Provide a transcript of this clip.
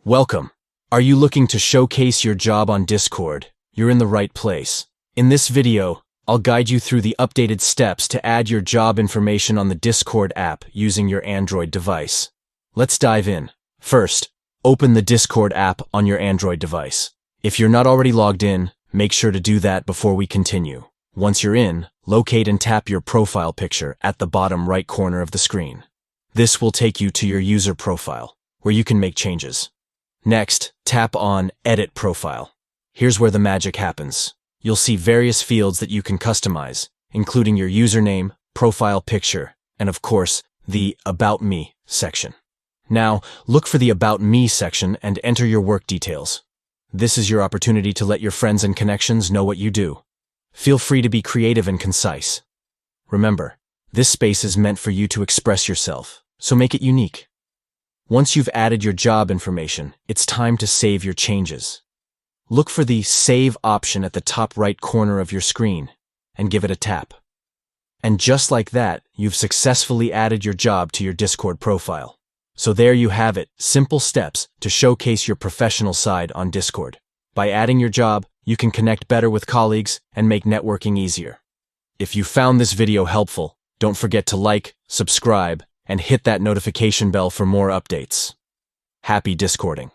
Welcome. Are you looking to showcase your job on Discord? You're in the right place. In this video, I'll guide you through the updated steps to add your job information on the Discord app using your Android device. Let's dive in. First, open the Discord app on your Android device. If you're not already logged in, make sure to do that before we continue. Once you're in, locate and tap your profile picture at the bottom right corner of the screen. This will take you to your user profile, where you can make changes. Next, tap on Edit Profile. Here's where the magic happens. You'll see various fields that you can customize, including your username, profile picture, and of course, the About Me section. Now, look for the About Me section and enter your work details. This is your opportunity to let your friends and connections know what you do. Feel free to be creative and concise. Remember, this space is meant for you to express yourself, so make it unique. Once you've added your job information, it's time to save your changes. Look for the Save option at the top right corner of your screen and give it a tap. And just like that, you've successfully added your job to your Discord profile. So there you have it, simple steps to showcase your professional side on Discord. By adding your job, you can connect better with colleagues and make networking easier. If you found this video helpful, don't forget to like, subscribe, and hit that notification bell for more updates. Happy Discording!